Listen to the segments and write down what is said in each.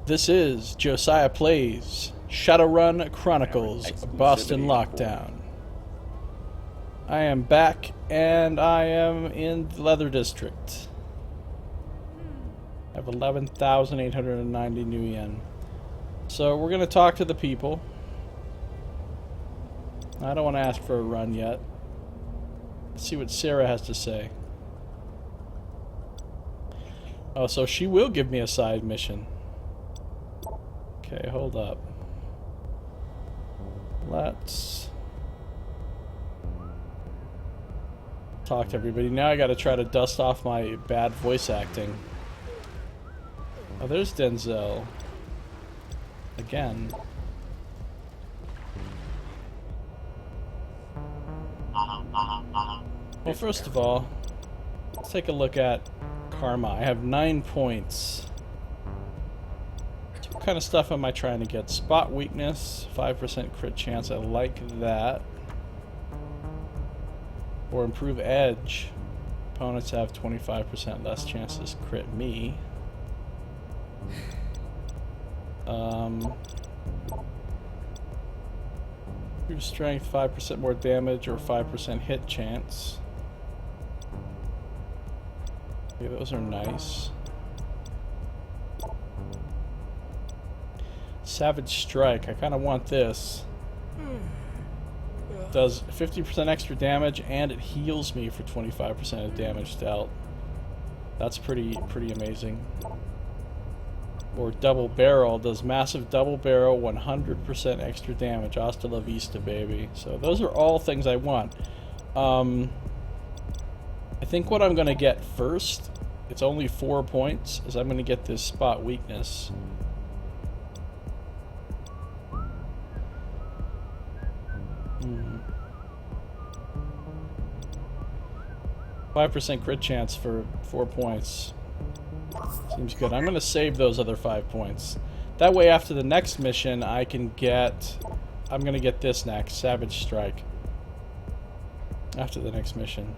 This is Josiah Plays Shadowrun Chronicles Boston Lockdown. I am back and I am in the Leather District. I have 11,890 new yen. So we're going to talk to the people. I don't want to ask for a run yet. Let's see what Sarah has to say. Oh, so she will give me a side mission. Okay, hold up. Let's talk to everybody. Now I gotta try to dust off my bad voice acting. Oh, there's Denzel. Again. Well, first of all, let's take a look at Karma. I have 9 points. What kind of stuff am I trying to get? Spot weakness, 5% crit chance. I like that. Or improve edge. Opponents have 25% less chances to crit me. Improve strength, 5% more damage, or 5% hit chance. Okay, those are nice. Savage Strike. I kind of want this. Does 50% extra damage and it heals me for 25% of damage dealt. That's pretty amazing. Or Double Barrel. Does massive double barrel, 100% extra damage. Hasta la vista, baby. So those are all things I want. I think what I'm going to get first, it's only 4 points, is I'm going to get this spot weakness. 5% crit chance for 4 points. Seems good. I'm going to save those other 5 points. That way after the next mission I can get... I'm going to get this next, Savage Strike. After the next mission.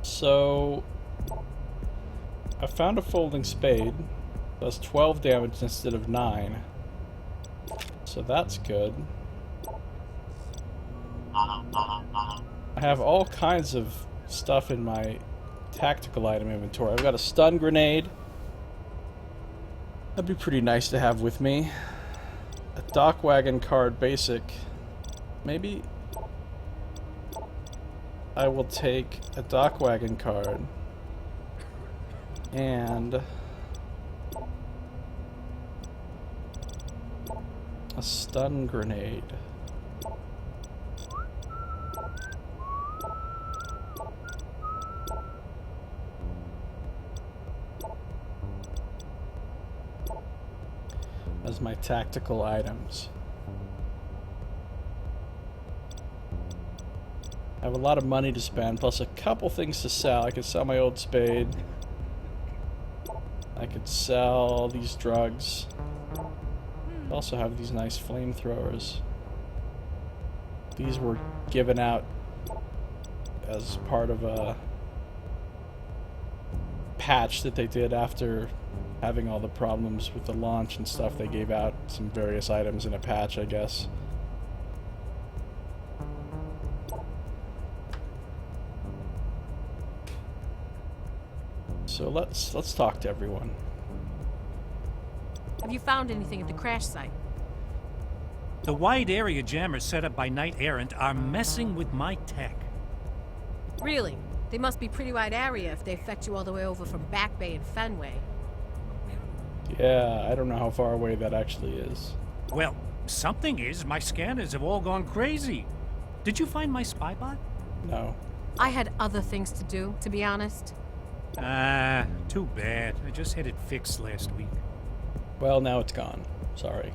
So... I found a folding spade. Does 12 damage instead of 9. So that's good. I have all kinds of stuff in my tactical item inventory. I've got a stun grenade. That'd be pretty nice to have with me. A dock wagon card basic. Maybe I will take a dock wagon card and a stun grenade. As my tactical items. I have a lot of money to spend, plus a couple things to sell. I could sell my old spade. I could sell these drugs. I also have these nice flamethrowers. These were given out as part of a patch that they did after having all the problems with the launch and stuff. They gave out some various items in a patch, I guess. So let's talk to everyone. Have you found anything at the crash site? The wide area jammers set up by Knight Errant are messing with my tech. Really? They must be pretty wide area if they affect you all the way over from Back Bay and Fenway. Yeah, I don't know how far away that actually is. Well, something is, my scanners have all gone crazy. Did you find my spy bot? No. I had other things to do, to be honest. Too bad. I just had it fixed last week. Well, now it's gone. Sorry.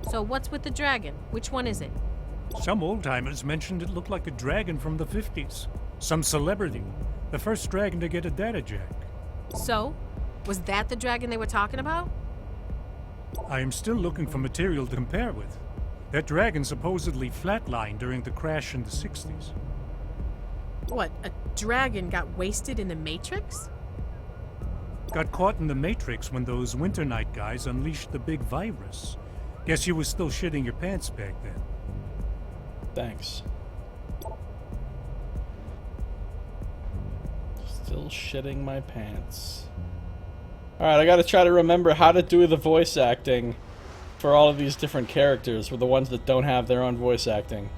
So what's with the dragon? Which one is it? Some old-timers mentioned it looked like a dragon from the 50s. Some celebrity. The first dragon to get a data jack. So? Was that the dragon they were talking about? I am still looking for material to compare with. That dragon supposedly flatlined during the crash in the 60s. What, a dragon got wasted in the Matrix? Got caught in the Matrix when those Winter Night guys unleashed the big virus. Guess you was still shitting your pants back then. Thanks. Still shitting my pants. Alright, I gotta try to remember how to do the voice acting for all of these different characters, for the ones that don't have their own voice acting.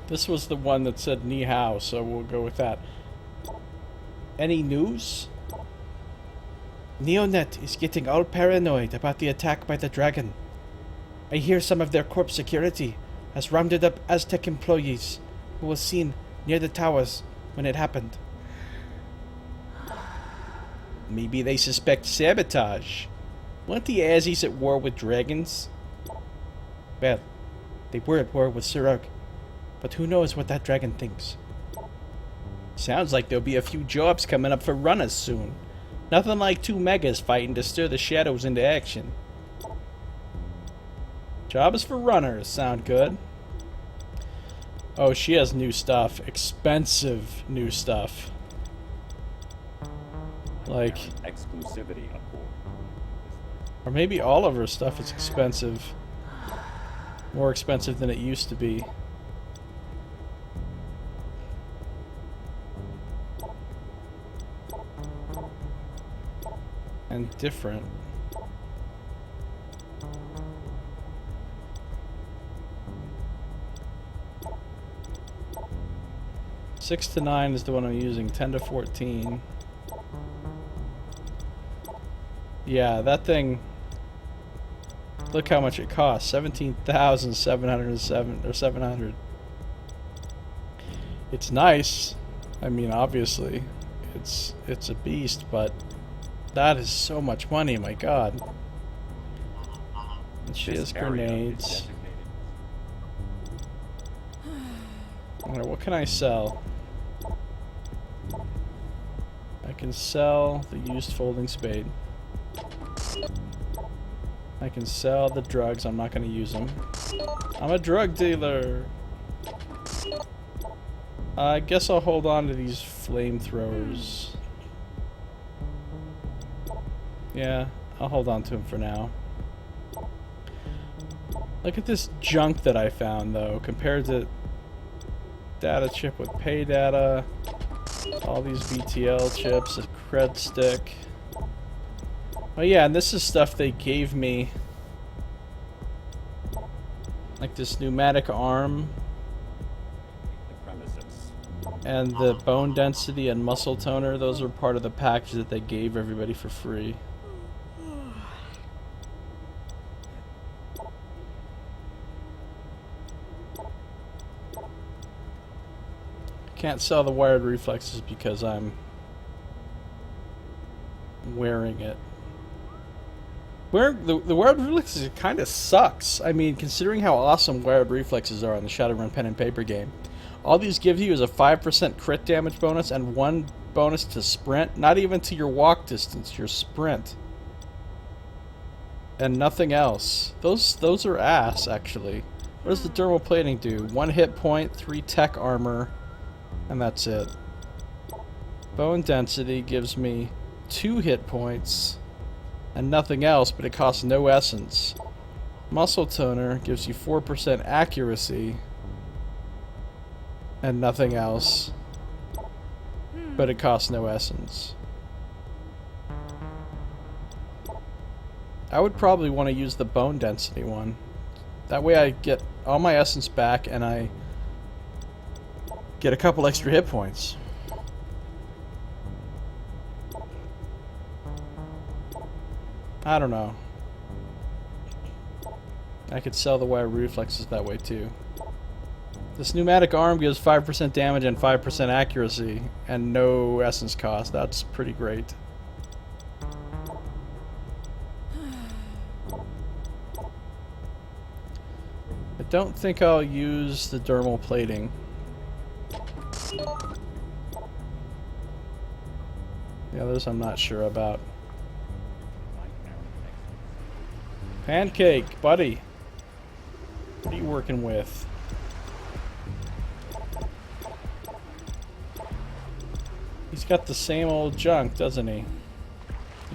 This was the one that said ni hao, so we'll go with that. Any news? Neonet is getting all paranoid about the attack by the dragon. I hear some of their corp security has rounded up Aztec employees who was seen near the towers when it happened. Maybe they suspect sabotage. Weren't the Azzies at war with dragons? Well, they were at war with Surug, but who knows what that dragon thinks. Sounds like there'll be a few jobs coming up for runners soon. Nothing like two megas fighting to stir the shadows into action. Jobs for runners sound good. Oh, she has new stuff. Expensive new stuff. Like... exclusivity accord. Or maybe all of her stuff is expensive. More expensive than it used to be. And different. Six to 9 is the one I'm using. 10 to 14. Yeah, that thing. Look how much it costs. 17,707 or 700. It's nice. I mean, obviously, it's a beast, but that is so much money. My God. And she has grenades. Alright, what can I sell? I can sell the used folding spade. I can sell the drugs. I'm not going to use them. I'm a drug dealer. I guess I'll hold on to these flamethrowers. Yeah, I'll hold on to them for now. Look at this junk that I found, though, compared to data chip with pay data, all these VTL chips, a cred stick. Oh yeah, and this is stuff they gave me. Like this pneumatic arm. And the bone density and muscle toner, those are part of the package that they gave everybody for free. Can't sell the wired reflexes because I'm wearing it. The wired reflexes kind of sucks. I mean, considering how awesome wired reflexes are on the Shadowrun pen and paper game. All these give you is a 5% crit damage bonus and 1 bonus to sprint. Not even to your walk distance, your sprint. And nothing else. Those are ass, actually. What does the dermal plating do? 1 hit point, 3 tech armor, and that's it. Bone density gives me 2 hit points and nothing else, but it costs no essence. Muscle toner gives you 4% accuracy and nothing else, but it costs no essence. I would probably want to use the bone density one. That way I get all my essence back and I get a couple extra hit points. I don't know. I could sell the wire reflexes that way too. This pneumatic arm gives 5% damage and 5% accuracy and no essence cost. That's pretty great. I don't think I'll use the dermal plating. The others I'm not sure about. Pancake, buddy. What are you working with? He's got the same old junk, doesn't he?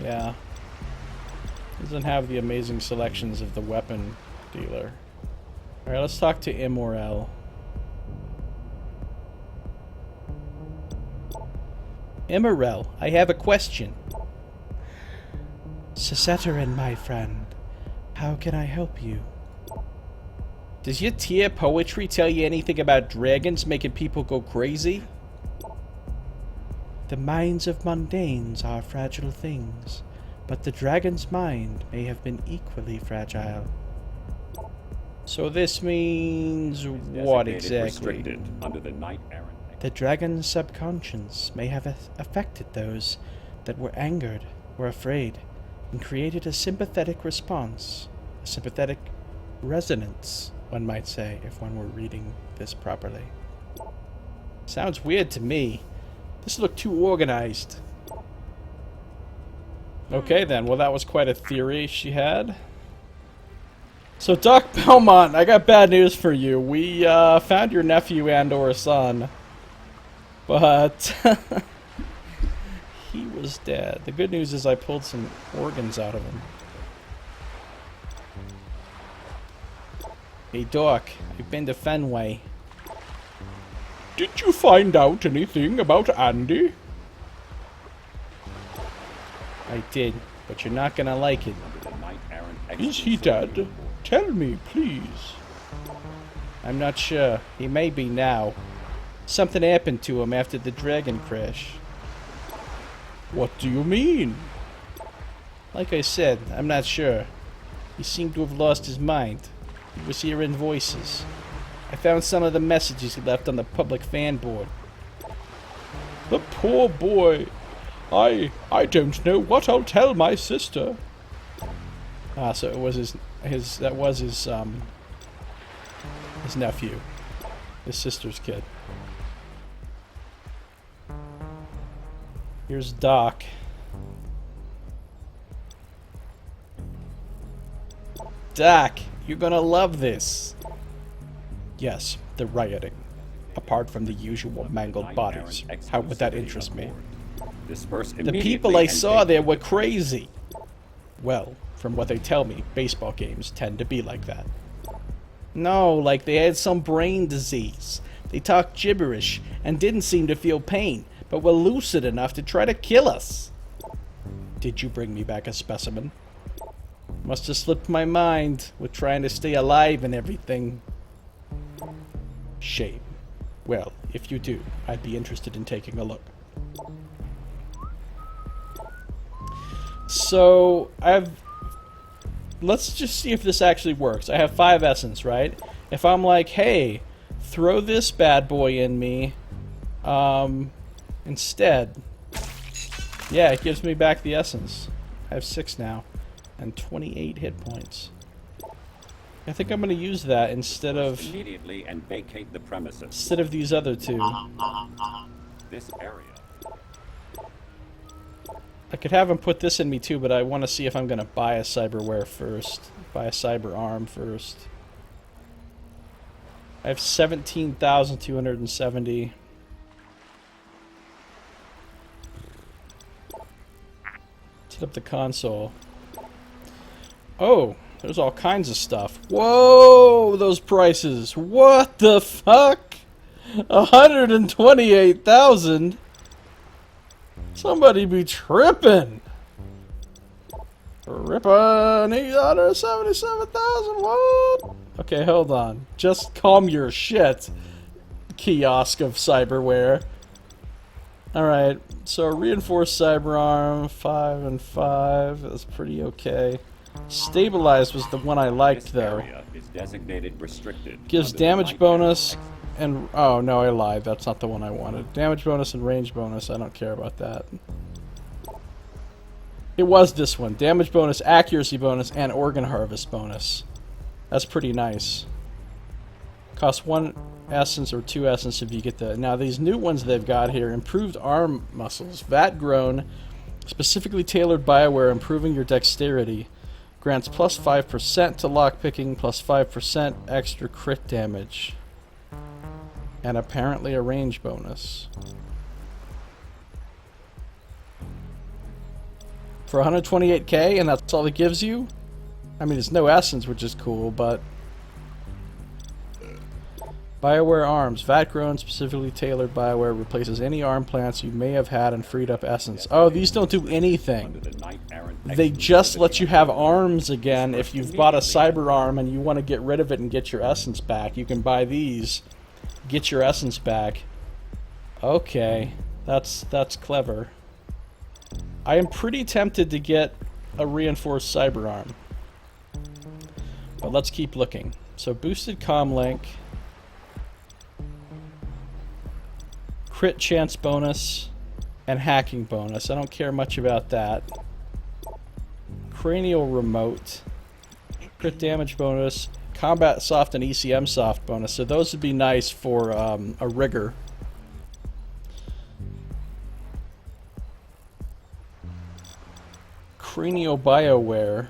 Yeah. Doesn't have the amazing selections of the weapon dealer. Alright, let's talk to Immorel. Immorel, I have a question. Shadowrun, my friend. How can I help you? Does your tier poetry tell you anything about dragons making people go crazy? The minds of mundanes are fragile things, but the dragon's mind may have been equally fragile. So this means what exactly? Restricted under the Knight Errant. The dragon's subconscious may have affected those that were angered or afraid, and created a sympathetic response, a sympathetic resonance, one might say, if one were reading this properly. Sounds weird to me. This looked too organized. Okay then, well that was quite a theory she had. So Doc Belmont, I got bad news for you. We found your nephew and or son. But he was dead. The good news is I pulled some organs out of him. Hey Doc, you've been to Fenway. Did you find out anything about Andy? I did, but you're not gonna like it. Is he dead? Tell me, please. I'm not sure. He may be now. Something happened to him after the dragon crash. What do you mean? Like I said, I'm not sure. He seemed to have lost his mind. He was hearing voices. I found some of the messages he left on the public fan board. The poor boy. I don't know what I'll tell my sister. Ah, so it was his nephew. His sister's kid. Here's Doc. Doc, you're gonna love this. Yes, the rioting. Apart from the usual mangled bodies. How would that interest me? The people I saw there were crazy. Well, from what they tell me, baseball games tend to be like that. No, like they had some brain disease. They talked gibberish and didn't seem to feel pain, but were lucid enough to try to kill us. Did you bring me back a specimen? Must have slipped my mind with trying to stay alive and everything. Shame. Well, if you do, I'd be interested in taking a look. So, let's just see if this actually works. I have 5 essence, right? If I'm like, hey, throw this bad boy in me, instead, yeah, it gives me back the essence. I have 6 now, and 28 hit points. I think I'm going to use that instead of immediately and vacate the premises. Instead of these other 2. This area. I could have him put this in me too, but I want to see if I'm going to buy a cyberware first. Buy a cyber arm first. I have 17,270. Set up the console. Oh, there's all kinds of stuff. Whoa, those prices. What the fuck? 128,000? Somebody be tripping. Rippin' 877,000, what? Okay, hold on. Just calm your shit, kiosk of cyberware. Alright, so reinforced cyber arm, 5 and 5. That's pretty okay. Stabilized was the one I liked, though. Area is designated restricted. Gives damage bonus and... Oh, no, I lied. That's not the one I wanted. Damage bonus and range bonus. I don't care about that. It was this one. Damage bonus, accuracy bonus, and organ harvest bonus. That's pretty nice. Costs 1 essence or 2 essence if you get the... Now, these new ones they've got here. Improved arm muscles. VAT grown. Specifically tailored Bioware, improving your dexterity. Grants plus 5% to lockpicking, plus 5% extra crit damage. And apparently a range bonus. For 128k, and that's all it gives you? I mean, it's no essence, which is cool, but... BioWare arms. VAT-grown, specifically tailored BioWare replaces any arm plants you may have had and freed up essence. Oh, these don't do anything. They just let you have arms again. If you've bought a cyber arm and you want to get rid of it and get your essence back, you can buy these, get your essence back. Okay, that's clever. I am pretty tempted to get a reinforced cyber arm. But let's keep looking. So boosted comm link. Crit chance bonus and hacking bonus. I don't care much about that. Cranial remote. Crit damage bonus. Combat soft and ECM soft bonus. So those would be nice for a rigger. Cranial BioWare.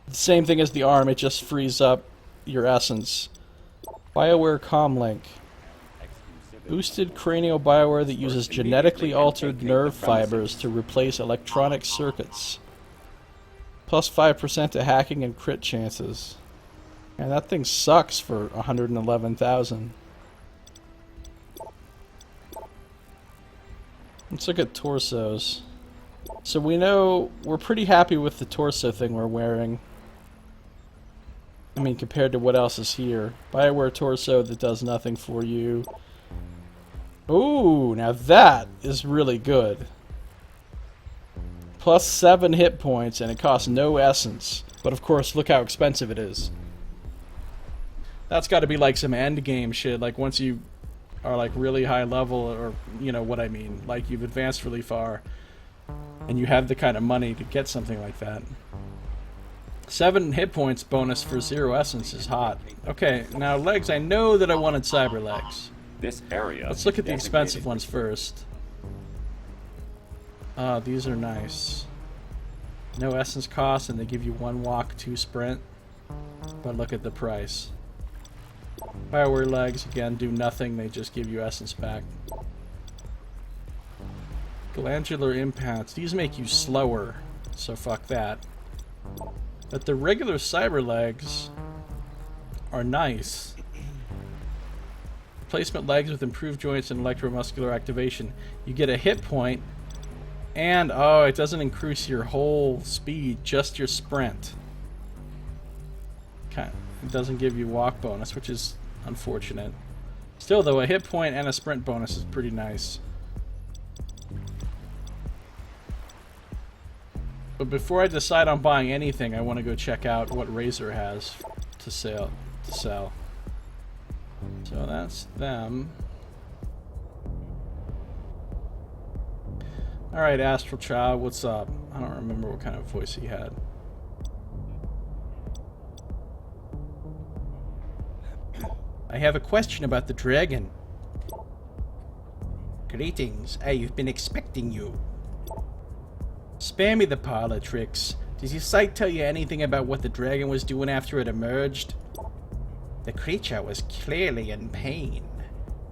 The same thing as the arm, it just frees up your essence. BioWare Comlink. Boosted cranial BioWare that uses genetically altered nerve fibers to replace electronic circuits. Plus 5% to hacking and crit chances. And that thing sucks for 111,000. Let's look at torsos. So we know we're pretty happy with the torso thing we're wearing. I mean, compared to what else is here. BioWare torso that does nothing for you. Ooh, now that is really good. Plus 7 hit points, and it costs no essence. But of course, look how expensive it is. That's got to be like some end game shit. Like once you are like really high level, or you know what I mean. Like you've advanced really far, and you have the kind of money to get something like that. 7 hit points bonus for 0 essence is hot. Okay, now legs. I know that I wanted cyber legs. This area. Let's look at the expensive ones first. These are nice. No essence cost, and they give you 1 walk, 2 sprint. But look at the price. BioWare legs, again, do nothing. They just give you essence back. Glandular implants. These make you slower, so fuck that. But the regular cyber legs are nice. Replacement legs with improved joints and electromuscular activation. You get a hit point, and oh, it doesn't increase your whole speed, just your sprint. It doesn't give you walk bonus, which is unfortunate. Still though, a hit point and a sprint bonus is pretty nice. But before I decide on buying anything, I want to go check out what Razer has to sell. So that's them. Alright, Astral Child, what's up? I don't remember what kind of voice he had. I have a question about the dragon. Greetings, I've been expecting you. Spare me the parlor tricks. Does your site tell you anything about what the dragon was doing after it emerged? The creature was clearly in pain.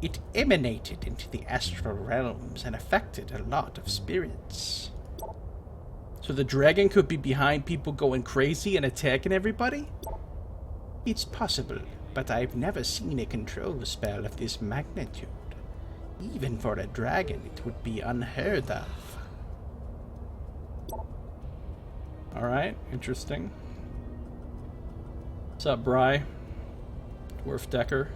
It emanated into the astral realms and affected a lot of spirits. So the dragon could be behind people going crazy and attacking everybody? It's possible, but I've never seen a control spell of this magnitude. Even for a dragon, it would be unheard of. Alright, interesting. What's up, Bry? Dwarf Decker.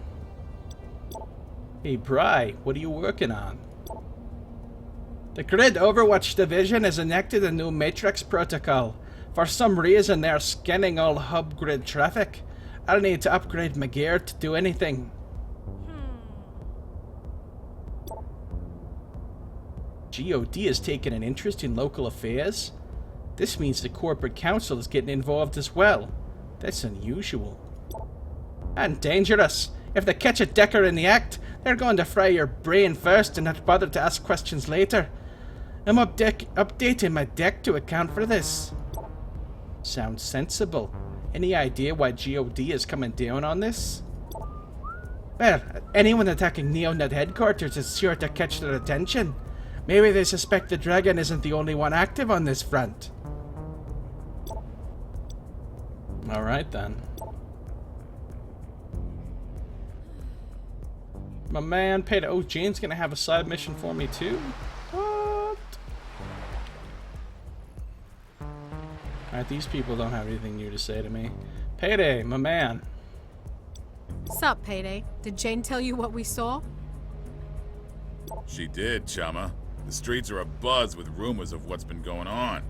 Hey, Bry, what are you working on? The Grid Overwatch Division has enacted a new Matrix protocol. For some reason, they're scanning all hub grid traffic. I'll need to upgrade my gear to do anything. GOD has taken an interest in local affairs? This means the corporate council is getting involved as well. That's unusual. And dangerous. If they catch a Decker in the act, they're going to fry your brain first and not bother to ask questions later. I'm updating my deck to account for this. Sounds sensible. Any idea why GOD is coming down on this? Well, anyone attacking NeoNet headquarters is sure to catch their attention. Maybe they suspect the dragon isn't the only one active on this front. Alright then. My man paid. Oh, Jane's gonna have a side mission for me too? What? Alright, these people don't have anything new to say to me. Payday, my man. Sup, Payday? Did Jane tell you what we saw? She did, chumma. The streets are abuzz with rumors of what's been going on.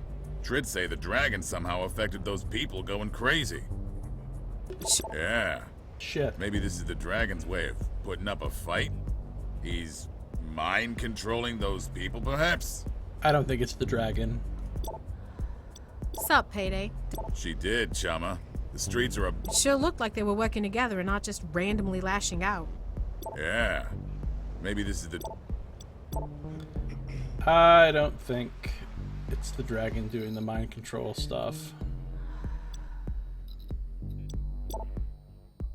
Trid say the dragon somehow affected those people going crazy. Yeah. Shit. Maybe this is the dragon's way of putting up a fight? He's mind controlling those people, perhaps? I don't think it's the dragon. Sup, Payday? She did, chumma. The streets are Sure looked like they were working together and not just randomly lashing out. Yeah. Maybe this is the... I don't think it's the dragon doing the mind control stuff.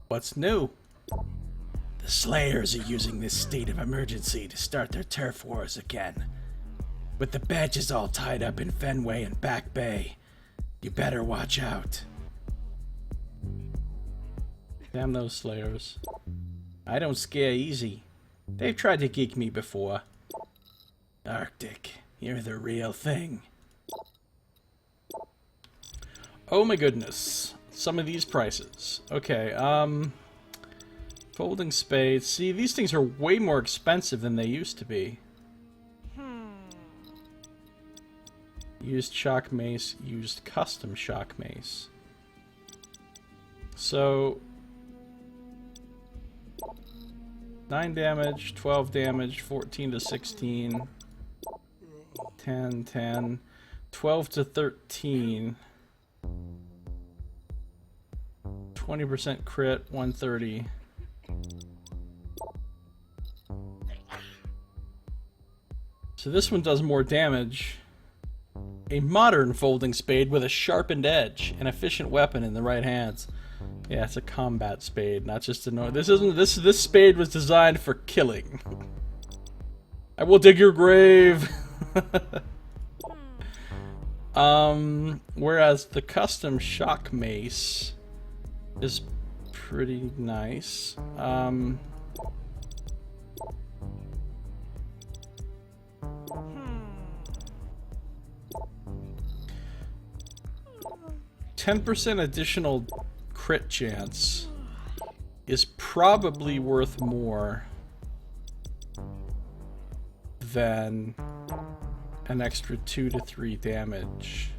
What's new? The Slayers are using this state of emergency to start their turf wars again. With the badges all tied up in Fenway and Back Bay, you better watch out. Damn those Slayers. I don't scare easy. They've tried to geek me before. Arctic, you're the real thing. Oh my goodness. Some of these prices. Okay, folding spades. See, these things are way more expensive than they used to be. Used shock mace, used custom shock mace. So 9 damage, 12 damage, 14 to 16, 10, 10, 12 to 13, 20% crit, 130. So this one does more damage. A modern folding spade with a sharpened edge, an efficient weapon in the right hands. Yeah, it's a combat spade, not just a normal. This spade was designed for killing. I will dig your grave. Whereas the custom shock mace is pretty nice. 10% additional crit chance is probably worth more than an extra 2 to 3 damage.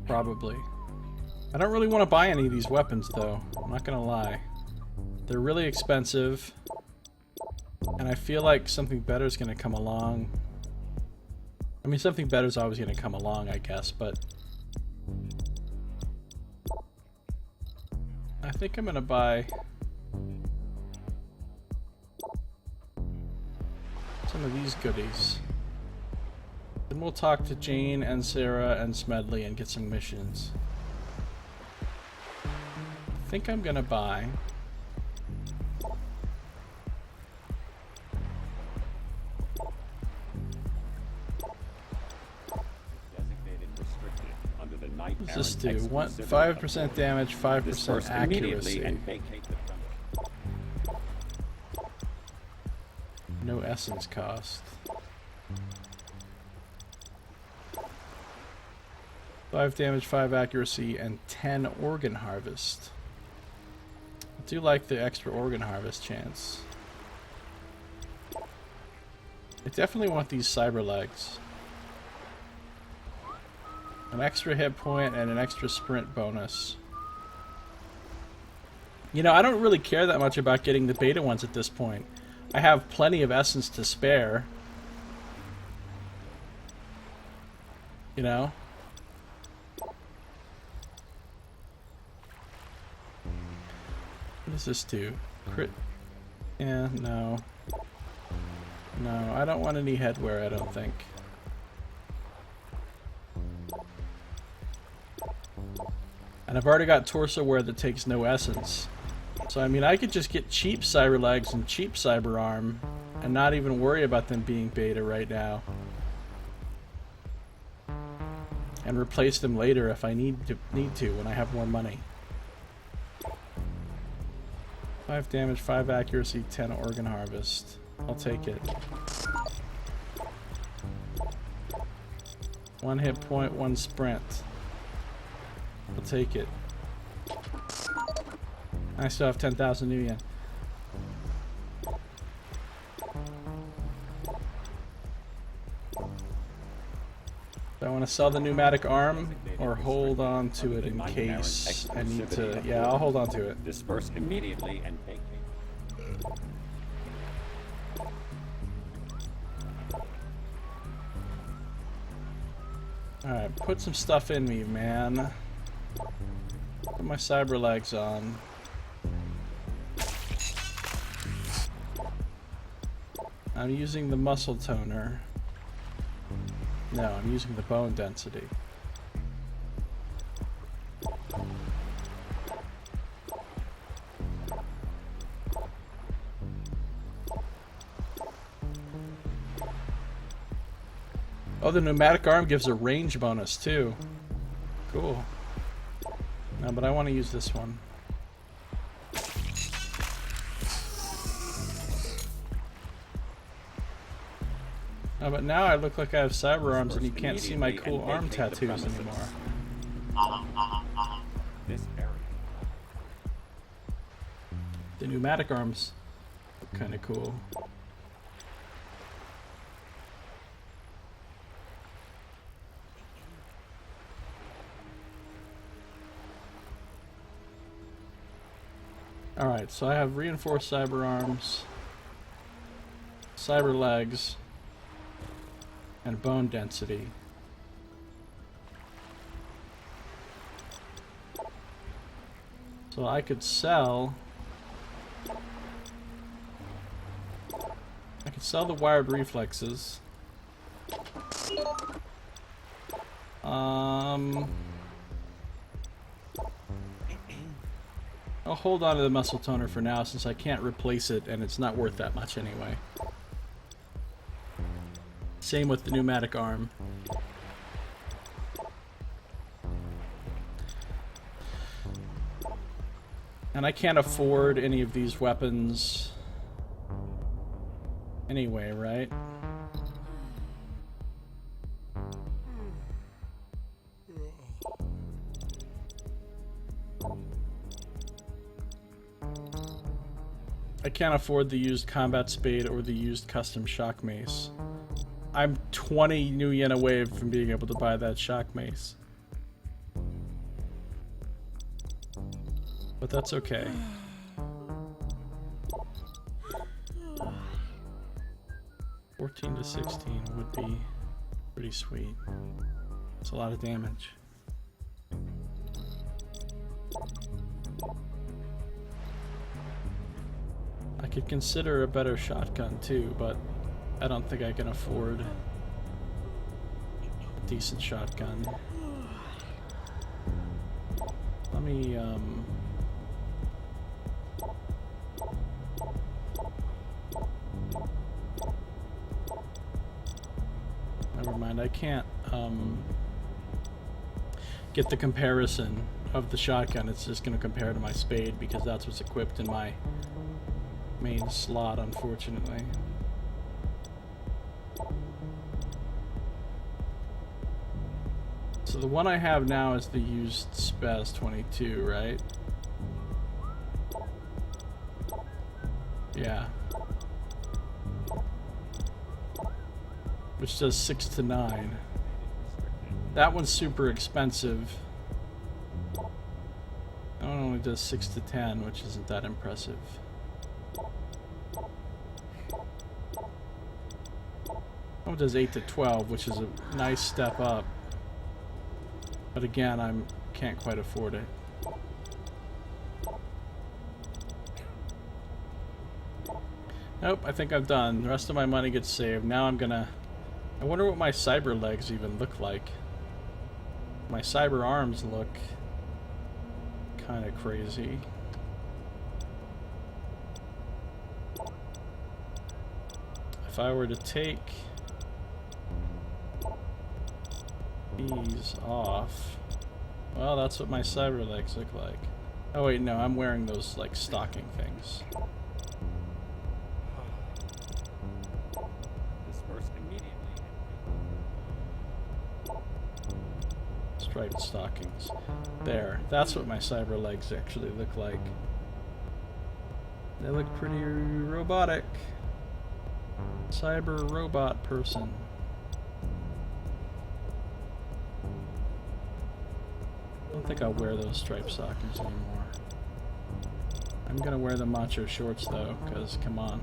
Probably. I don't really want to buy any of these weapons though, I'm not gonna lie. They're really expensive. And I feel like something better is going to come along. I mean, something better is always going to come along, I guess, but... I think I'm going to buy... some of these goodies. Then we'll talk to Jane and Sarah and Smedley and get some missions. I think I'm going to buy... What does this do? 5% damage, 5% accuracy. No essence cost. 5 damage, 5 accuracy, and 10 organ harvest. I do like the extra organ harvest chance. I definitely want these cyber legs. An extra hit point and an extra sprint bonus. You know, I don't really care that much about getting the beta ones at this point. I have plenty of essence to spare. You know? What does this do? Crit? Yeah, no. No, I don't want any headwear, I don't think. And I've already got torso wear that takes no essence. So I mean, I could just get cheap cyber legs and cheap cyber arm and not even worry about them being beta right now. And replace them later if I need to when I have more money. 5 damage, 5 accuracy, 10 organ harvest. I'll take it. 1 hit point, 1 sprint. I'll take it. I still have 10,000 new yen. Do I want to sell the pneumatic arm or hold on to it in case I need to? Yeah, I'll hold on to it. Disperse immediately and vacate. Alright, put some stuff in me, man. Put my cyber legs on. I'm using the muscle toner. No, I'm using the bone density. Oh, the pneumatic arm gives a range bonus too. Cool. No, but I want to use this one. Oh, but now I look like I have cyber arms and you can't see my cool arm tattoos anymore. This area. The pneumatic arms look kind of cool. Alright, so I have reinforced cyber arms, cyber legs, and bone density. So I could sell... I could sell the wired reflexes. I'll hold on to the muscle toner for now since I can't replace it and it's not worth that much anyway. Same with the pneumatic arm. And I can't afford any of these weapons anyway, right? I can't afford the used combat spade or the used custom shock mace. I'm 20 new yen away from being able to buy that shock mace. But that's okay. $14 to $16 would be pretty sweet. It's a lot of damage. I could consider a better shotgun too, but I don't think I can afford a decent shotgun. Let me, never mind, I can't, get the comparison of the shotgun. It's just gonna compare to my spade because that's what's equipped in my main slot, unfortunately. So the one I have now is the used Spaz 22, right? Yeah. Which does 6 to 9. That one's super expensive. That one only does 6 to 10, which isn't that impressive. That one does 8 to 12, which is a nice step up. But again, I can't quite afford it. Nope, I think I'm done. The rest of my money gets saved. Now I'm gonna... I wonder what my cyber legs even look like. My cyber arms look kind of crazy. if I were to take these off, well, that's what my cyber legs look like. Oh wait, no, I'm wearing those like stocking things. Dispersed immediately. Striped stockings. There, that's what my cyber legs actually look like. They look pretty robotic. Cyber robot person. I don't think I'll wear those striped stockings anymore. I'm gonna wear the macho shorts though, because come on.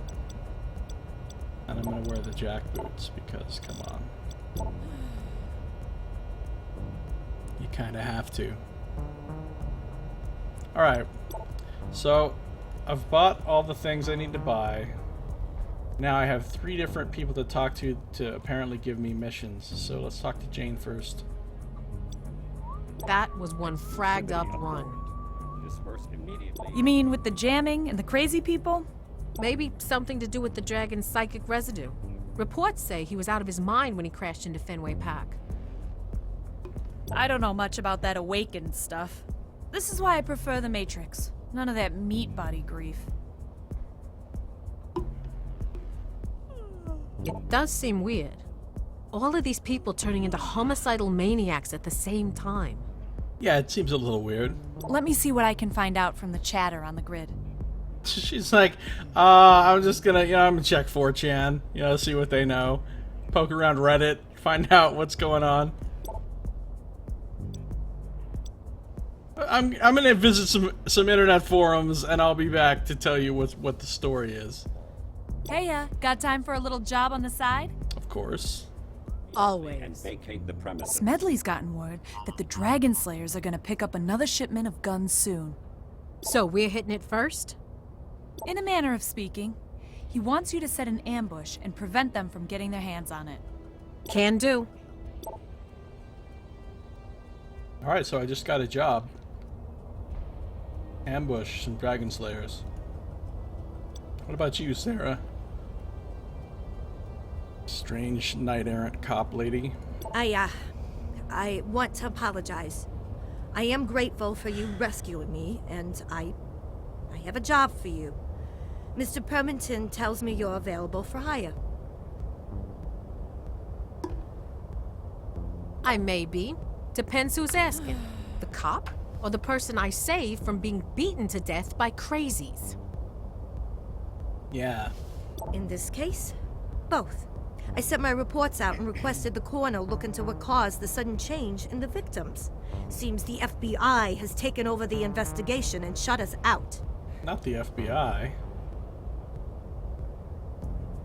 And I'm gonna wear the jack boots because come on. You kinda have to. Alright. So I've bought all the things I need to buy. Now I have 3 different people to talk to apparently give me missions. So let's talk to Jane first. That was one fragged up run. Dispersed immediately. You mean with the jamming and the crazy people? Maybe something to do with the dragon's psychic residue. Reports say he was out of his mind when he crashed into Fenway Park. I don't know much about that awakened stuff. This is why I prefer the Matrix. None of that meat body grief. It does seem weird. All of these people turning into homicidal maniacs at the same time. Yeah, it seems a little weird. Let me see what I can find out from the chatter on the grid. She's like, I'm just gonna, I'm gonna check 4chan, see what they know. Poke around Reddit, find out what's going on. I'm gonna visit some internet forums, and I'll be back to tell you what the story is. Hey, got time for a little job on the side? Of course. And Always. vacate the premises. Smedley's gotten word that the Dragon Slayers are gonna pick up another shipment of guns soon. So we're hitting it first? In a manner of speaking, he wants you to set an ambush and prevent them from getting their hands on it. Can do. Alright, so I just got a job. Ambush some Dragon Slayers. What about you, Sarah? Strange knight-errant cop lady. I want to apologize. I am grateful for you rescuing me, and I have a job for you. Mr. Permanton tells me you're available for hire. I may be. Depends who's asking. The cop or the person I saved from being beaten to death by crazies? Yeah. In this case, both. I sent my reports out and requested the coroner look into what caused the sudden change in the victims. Seems the FBI has taken over the investigation and shut us out. Not the FBI.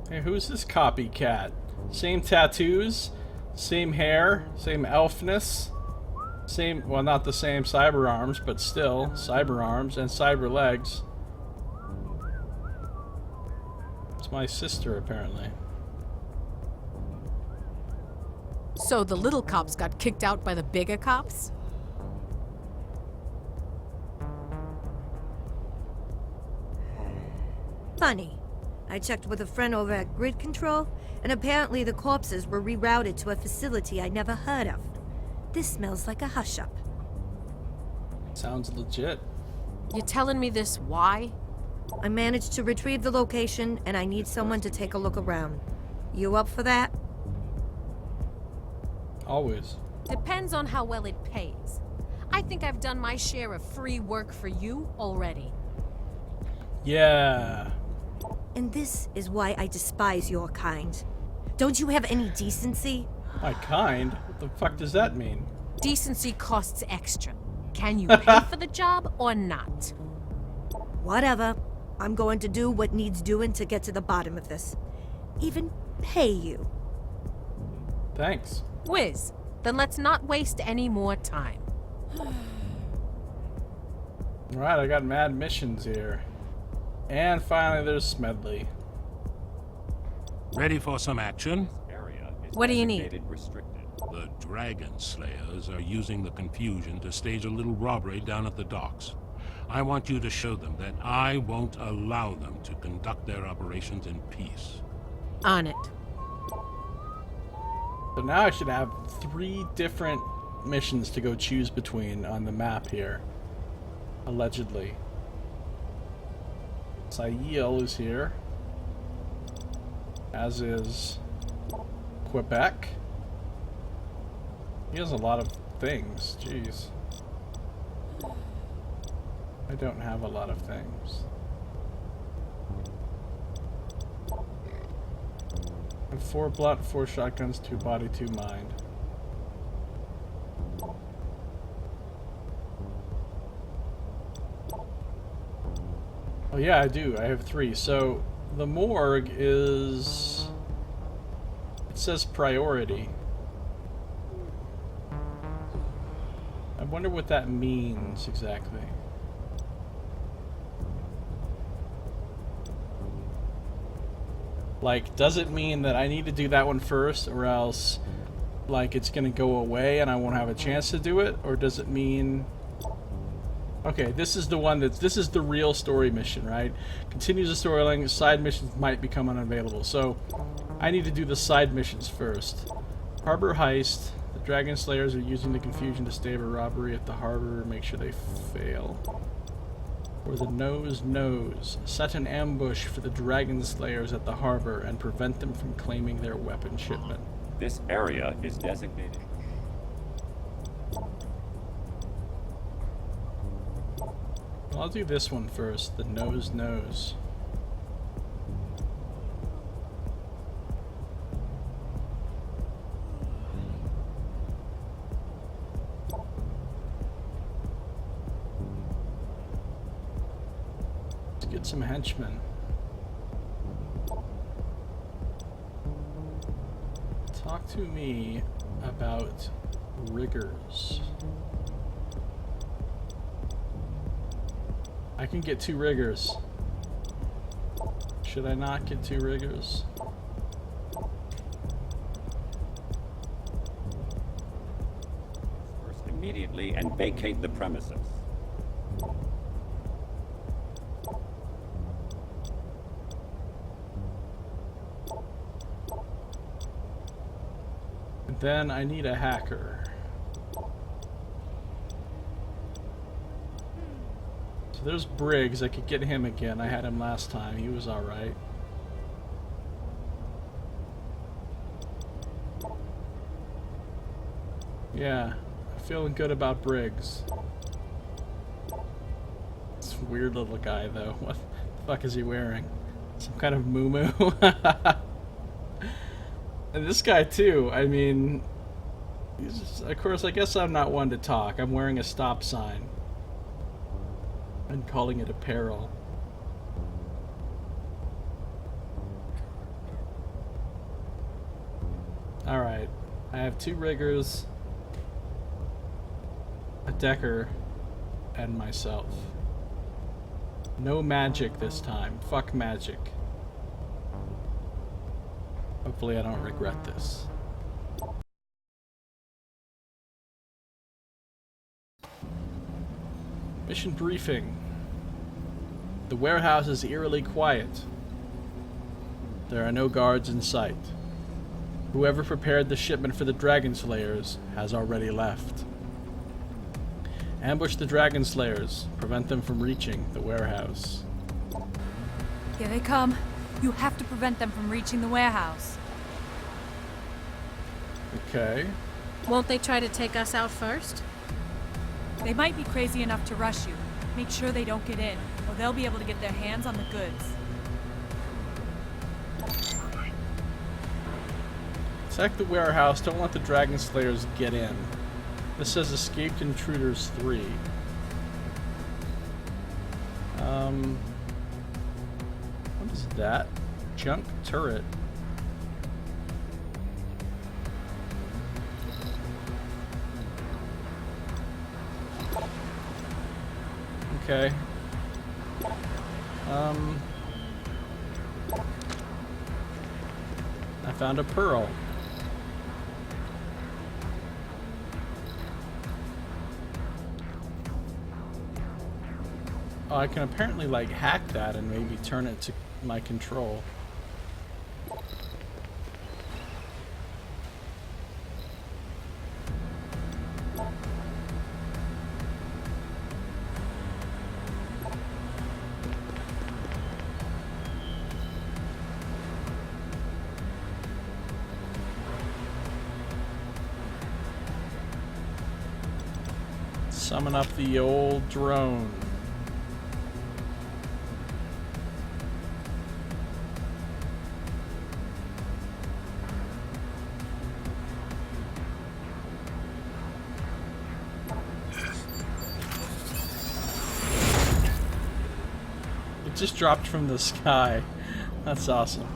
Hey, who's this copycat? Same tattoos, same hair, same elfness, same, well, not the same cyber arms, but still, cyber arms and cyber legs. It's my sister, apparently. So the little cops got kicked out by the bigger cops? Funny. I checked with a friend over at Grid Control, and apparently the corpses were rerouted to a facility I'd never heard of. This smells like a hush-up. Sounds legit. You telling me this why? I managed to retrieve the location, and I need someone to take a look around. You up for that? Always. Depends on how well it pays. I think I've done my share of free work for you already. Yeah. And this is why I despise your kind. Don't you have any decency? My kind? What the fuck does that mean? Decency costs extra. Can you pay for the job or not? Whatever. I'm going to do what needs doing to get to the bottom of this. Even pay you. Thanks. Whiz, then let's not waste any more time. Alright, I got mad missions here. And finally there's Smedley. Ready for some action? Area is What do you need? designated restricted. The Dragon Slayers are using the confusion to stage a little robbery down at the docks. I want you to show them that I won't allow them to conduct their operations in peace. On it. So now I should have 3 different missions to go choose between on the map here. Allegedly. Saïl is here. As is Quebec. He has a lot of things. Jeez. I don't have a lot of things. I have 4 blunt, 4 shotguns, 2 body, 2 mind. Oh yeah, I do. I have 3. So the morgue is... It says priority. I wonder what that means exactly. Like, does it mean that I need to do that one first, or else, like, it's gonna go away and I won't have a chance to do it? Or does it mean... Okay, this is the one that's... This is the real story mission, right? Continues the storyline, side missions might become unavailable. So, I need to do the side missions first. Harbor heist. The Dragon Slayers are using the confusion to stave a robbery at the harbor, make sure they fail. Or the nose. Set an ambush for the Dragon Slayers at the harbor and prevent them from claiming their weapon shipment. This area is designated. Well, I'll do this one first, the nose. Get some henchmen. Talk to me about riggers. I can get 2 riggers. Should I not get 2 riggers? First immediately and vacate the premises. Then I need a hacker. So there's Briggs. I could get him again. I had him last time. He was alright. Yeah, I'm feeling good about Briggs. This weird little guy, though. What the fuck is he wearing? Some kind of moo-moo? And this guy too, I mean, he's just, of course, I guess I'm not one to talk. I'm wearing a stop sign and calling it apparel. Alright, I have 2 riggers, a decker, and myself. No magic this time. Fuck magic. Hopefully I don't regret this. Mission briefing. The warehouse is eerily quiet. There are no guards in sight. Whoever prepared the shipment for the Dragon Slayers has already left. Ambush the Dragon Slayers. Prevent them from reaching the warehouse. Here they come. You have to prevent them from reaching the warehouse. Okay. Won't they try to take us out first? They might be crazy enough to rush you. Make sure they don't get in, or they'll be able to get their hands on the goods. Attack the warehouse. Don't let the Dragon Slayers get in. This says Escaped Intruders 3. What is that? Junk turret. Okay. I found a pearl. Oh, I can apparently like hack that and maybe turn it to my control. Summon up the old drone. It just dropped from the sky. That's awesome.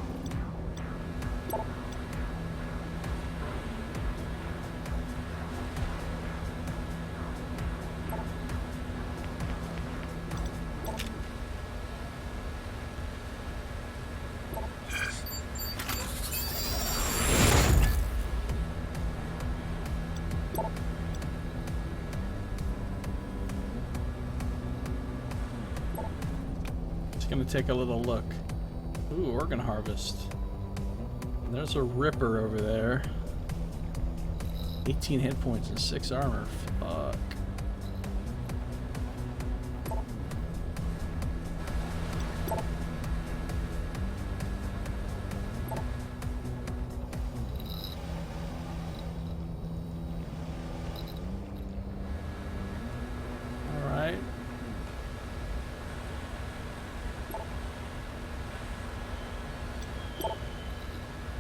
Gonna take a little look. Ooh, organ harvest. And there's a ripper over there. 18 hit points and 6 armor. Fuck. Alright.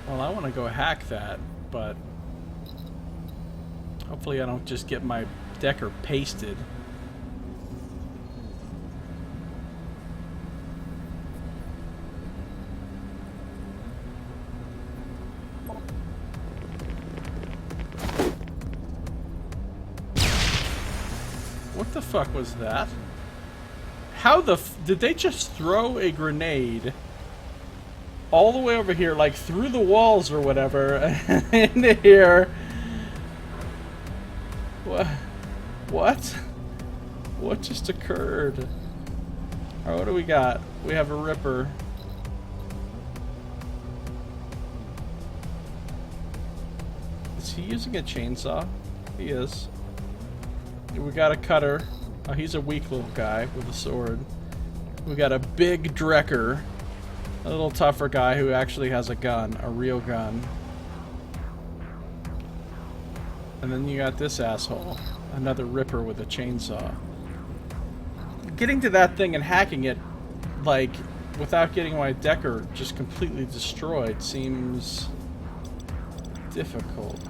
Well, I want to go hack that, but hopefully I don't just get my decker pasted. What the fuck was that? How the did they just throw a grenade all the way over here, like through the walls or whatever, into here? What? What just occurred? Alright, what do we got? We have a ripper. Is he using a chainsaw? He is. We got a cutter. Oh, he's a weak little guy with a sword. We got a big Drekker. A little tougher guy who actually has a gun, a real gun. And then you got this asshole, another ripper with a chainsaw. Getting to that thing and hacking it, like, without getting my decker just completely destroyed seems difficult.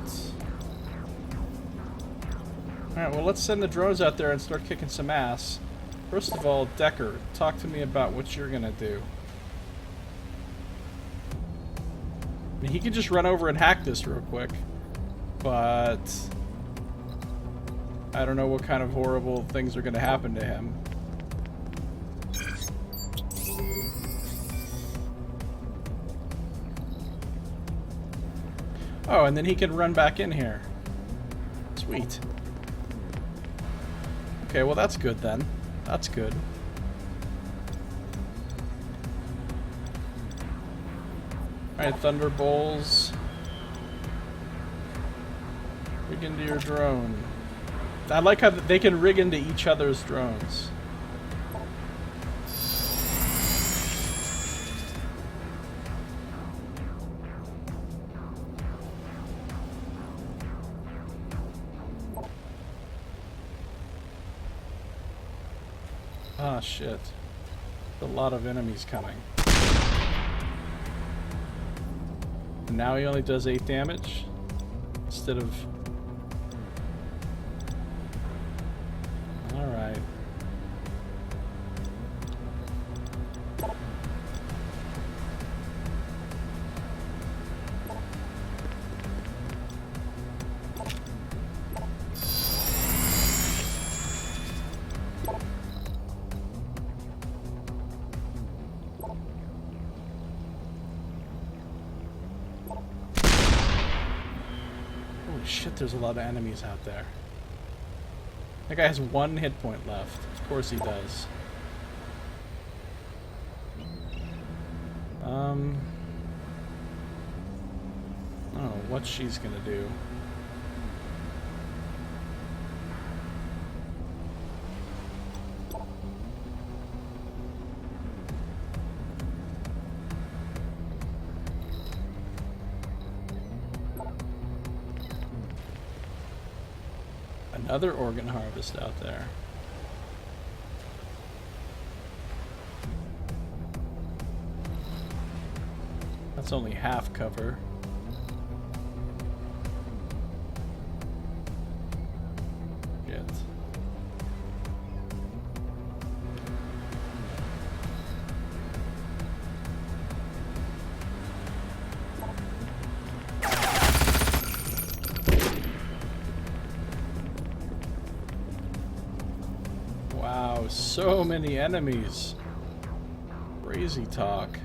Alright, well, let's send the drones out there and start kicking some ass. First of all, Decker, talk to me about what you're gonna do. I mean, he can just run over and hack this real quick, but I don't know what kind of horrible things are going to happen to him. Oh, and then he can run back in here. Sweet. Okay, well that's good then. That's good. Alright, Thunderbolts. Rig into your drone. I like how they can rig into each other's drones. Ah, shit. A lot of enemies coming. And now he only does 8 damage instead of... Alright. Shit, there's a lot of enemies out there. That guy has 1 hit point left. Of course he does. I don't know what she's gonna do. other organ harvest out there. That's only half cover. Shit. Wow, so many enemies. Crazy talk.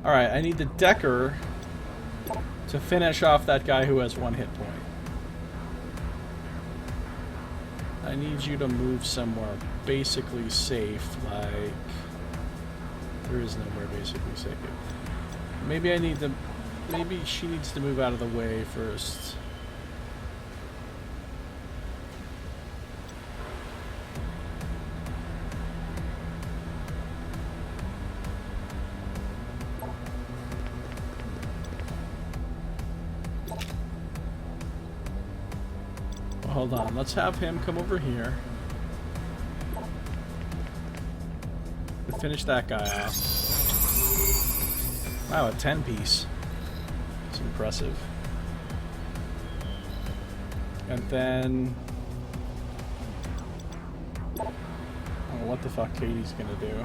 Alright, I need the Decker to finish off that guy who has 1 hit point. I need you to move somewhere basically safe, like... There is nowhere basically safe. Maybe I need to... Maybe she needs to move out of the way first. Hold on, let's have him come over here. And finish that guy off. Wow, a 10-piece. It's impressive. And then... I don't know what the fuck Katie's gonna do.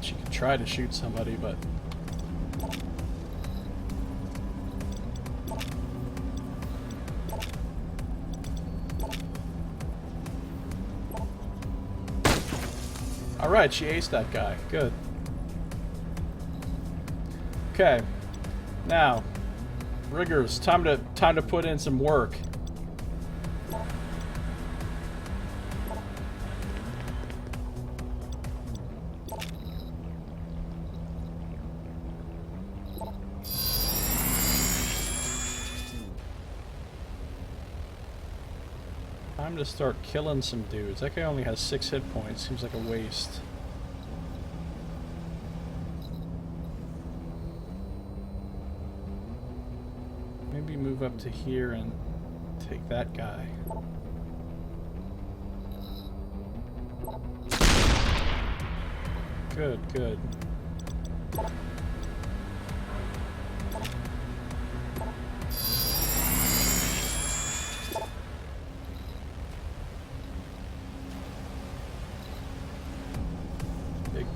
She could try to shoot somebody, but... Alright, she aced that guy. Good. Okay. Now, riggers, time to put in some work. Time to start killing some dudes. That guy only has 6 hit points. Seems like a waste. Maybe move up to here and take that guy. Good, good.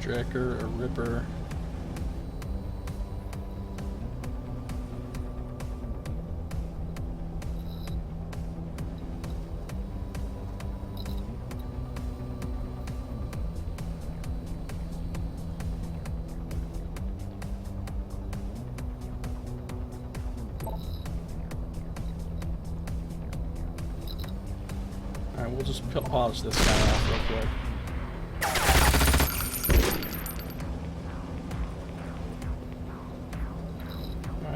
Drecker, a Ripper. Alright, we'll just polish this guy off real quick.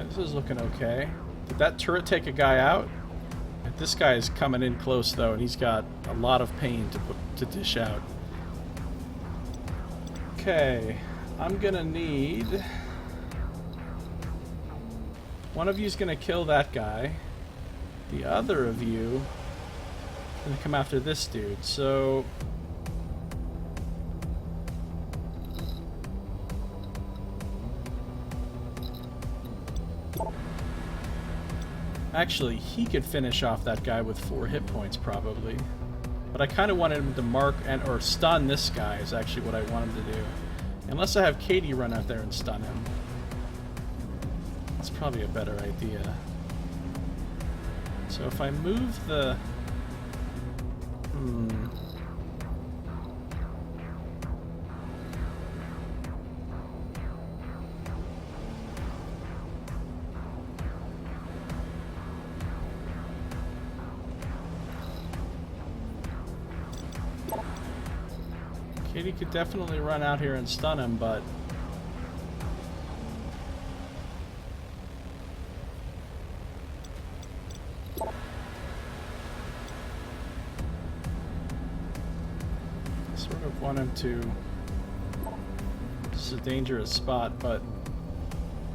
This is looking okay. Did that turret take a guy out? This guy is coming in close though, and he's got a lot of pain to dish out. Okay, I'm gonna need... One of you's gonna kill that guy. The other of you is gonna come after this dude, so... Actually, he could finish off that guy with 4 hit points, probably. But I kind of wanted him to mark or stun this guy is actually what I want him to do. Unless I have Katie run out there and stun him. That's probably a better idea. So if I move the... Katie could definitely run out here and stun him, but... I sort of want him to... This is a dangerous spot, but...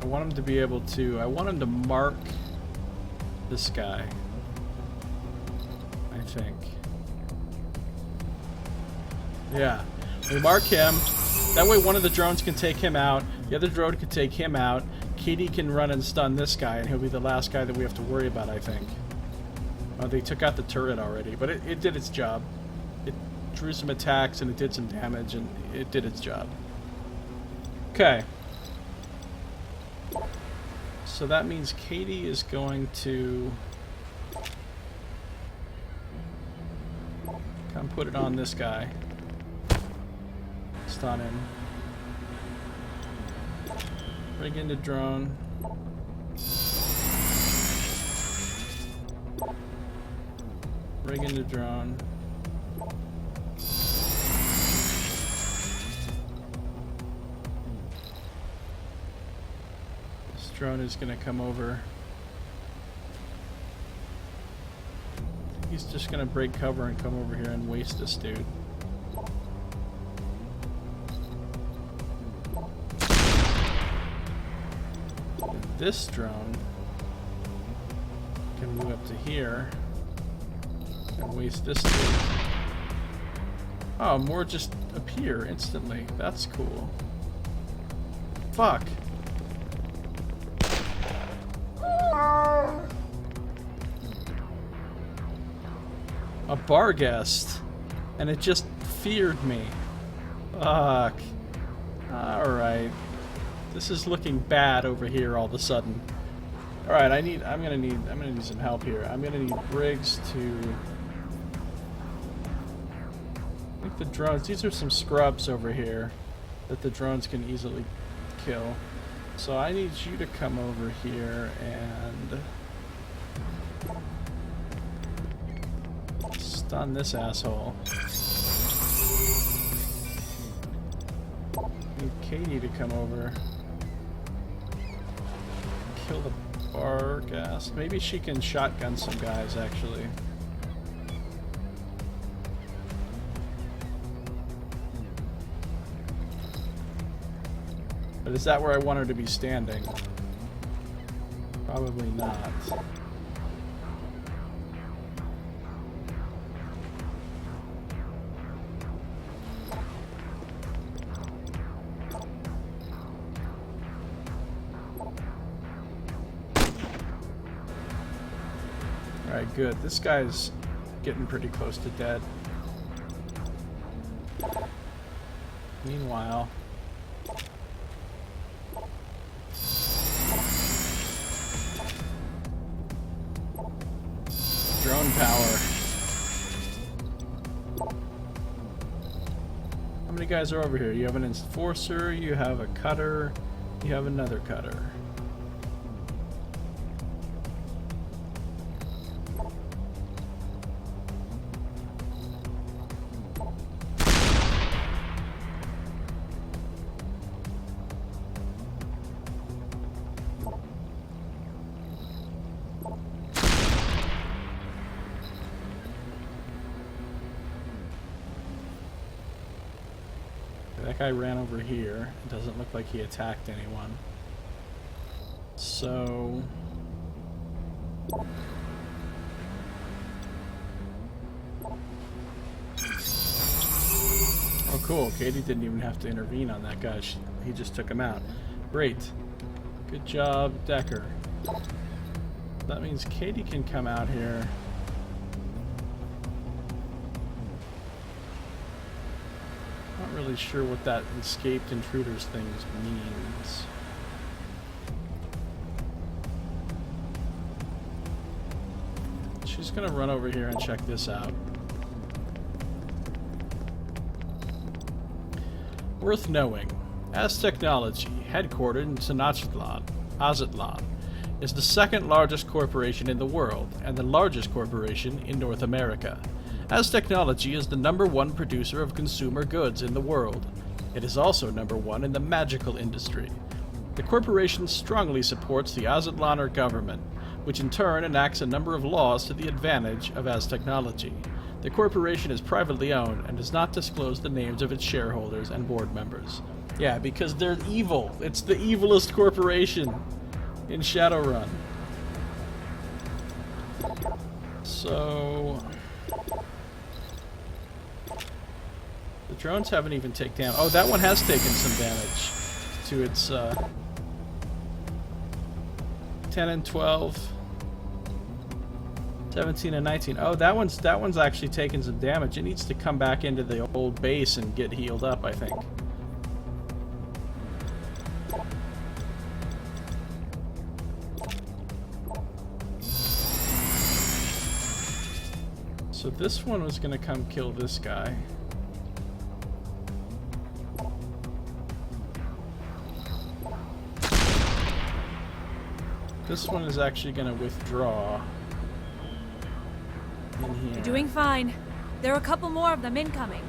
I want him to be able to... I want him to mark this guy. I think. Yeah. We mark him. That way one of the drones can take him out. The other drone can take him out. Katie can run and stun this guy, and he'll be the last guy that we have to worry about, I think. Oh, they took out the turret already, but it did its job. It drew some attacks, and it did some damage, and it did its job. Okay. So that means Katie is going to come put it on this guy. Stun him. Bring in the drone. Bring in the drone. This drone is gonna come over. He's just gonna break cover and come over here and waste this dude. This drone can move up to here and waste this dude. Oh, more just appear instantly. That's cool. Fuck. A bar guest, and it just feared me. Fuck. Alright. This is looking bad over here all of a sudden. Alright, I'm gonna need some help here. I'm gonna need Briggs to... I think the drones, these are some scrubs over here that the drones can easily kill. So I need you to come over here and stun this asshole. Need Katie to come over. Kill the bar gas. Maybe she can shotgun some guys, actually. But is that where I want her to be standing? Probably not. Alright, good. This guy's getting pretty close to dead. Meanwhile... drone power. How many guys are over here? You have an enforcer, you have a cutter, you have another cutter. That guy ran over here. It doesn't look like he attacked anyone. So... oh cool, Katie didn't even have to intervene on that guy. He just took him out. Great. Good job, Decker. That means Katie can come out here. Not really sure what that escaped intruders thing means. She's gonna run over here and check this out. Worth knowing, as Technology, headquartered in Tenochtitlan, Aztlan, is the second largest corporation in the world and the largest corporation in North America. as technology is the #1 producer of consumer goods in the world. It is also #1 in the magical industry. The corporation strongly supports the Aztlaner government, which in turn enacts a number of laws to the advantage of Az technology. The corporation is privately owned and does not disclose the names of its shareholders and board members. Yeah, because they're evil. It's the evilest corporation in Shadowrun. So... the drones haven't even taken damage. Oh, that one has taken some damage to its 10 and 12, 17 and 19. Oh, that one's actually taken some damage. It needs to come back into the old base and get healed up, I think. So this one was gonna come kill this guy. This one is actually going to withdraw in here. You're doing fine. There are a couple more of them incoming.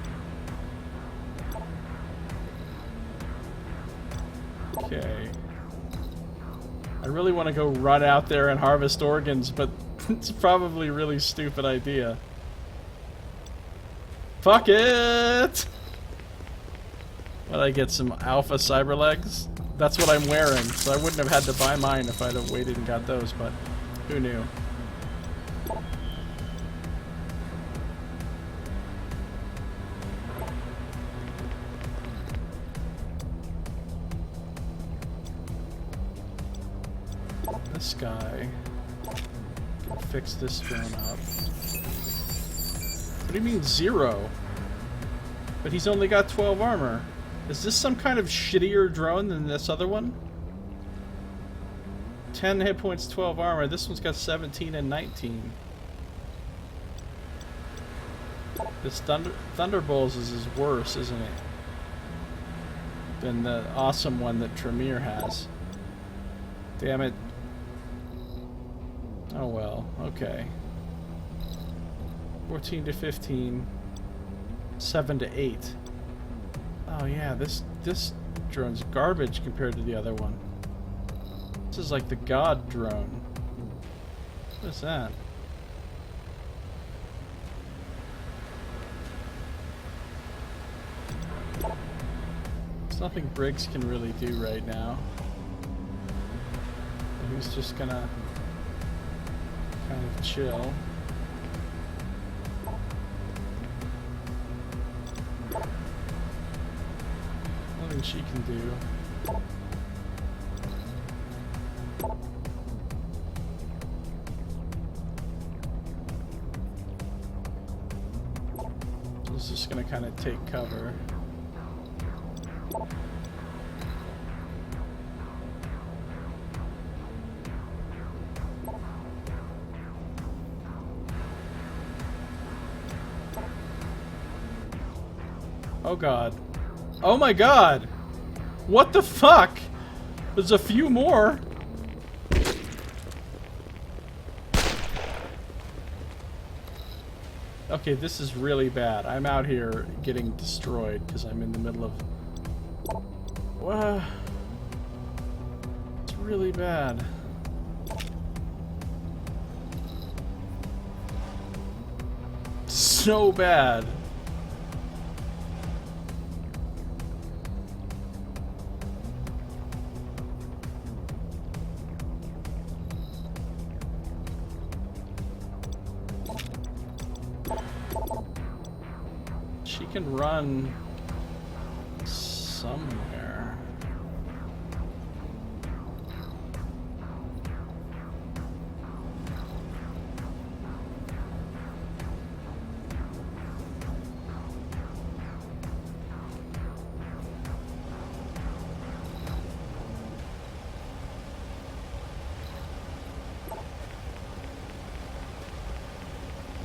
Okay. I really want to go run out there and harvest organs, but it's probably a really stupid idea. Fuck it! What, I get some alpha cyber legs? That's what I'm wearing, so I wouldn't have had to buy mine if I'd have waited and got those, but who knew? This guy can fix this drone up. What do you mean 0? But he's only got 12 armor. Is this some kind of shittier drone than this other one? 10 hit points, 12 armor. This one's got 17 and 19. This Thunderbolts is worse, isn't it? Than the awesome one that Tremere has. Damn it. Oh well, okay. 14 to 15. 7 to 8. Oh yeah, this drone's garbage compared to the other one. This is like the god drone. What is that? There's nothing Briggs can really do right now. He's just gonna kind of chill. Nothing she can do. She's just gonna kind of take cover. Oh god. Oh my god! What the fuck? There's a few more. Okay, this is really bad. I'm out here getting destroyed because I'm in the middle of... It's really bad. So bad. She can run somewhere.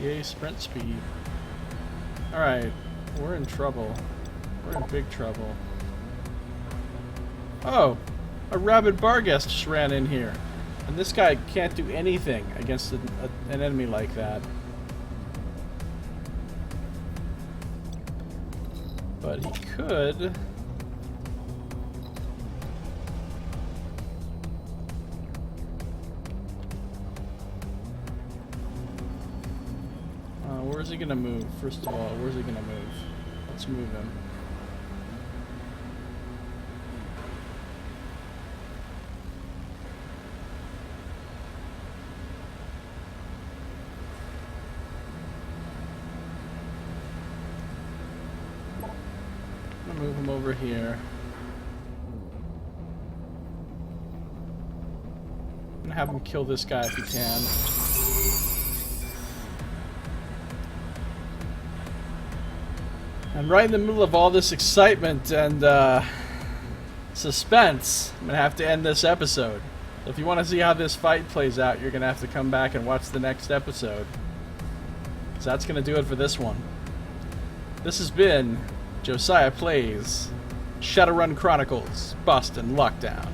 Yay, sprint speed. Alright. We're in trouble. We're in big trouble. Oh! A rabid Barghest just ran in here. And this guy can't do anything against an enemy like that. But he could... where's he gonna move? First of all, where's he gonna move? Let's move him. I'm gonna move him over here. I'm gonna have him kill this guy if he can. And right in the middle of all this excitement and suspense, I'm gonna have to end this episode. So if you want to see how this fight plays out, you're gonna have to come back and watch the next episode. So that's gonna do it for this one. This has been Josiah Plays Shadowrun Chronicles Boston Lockdown.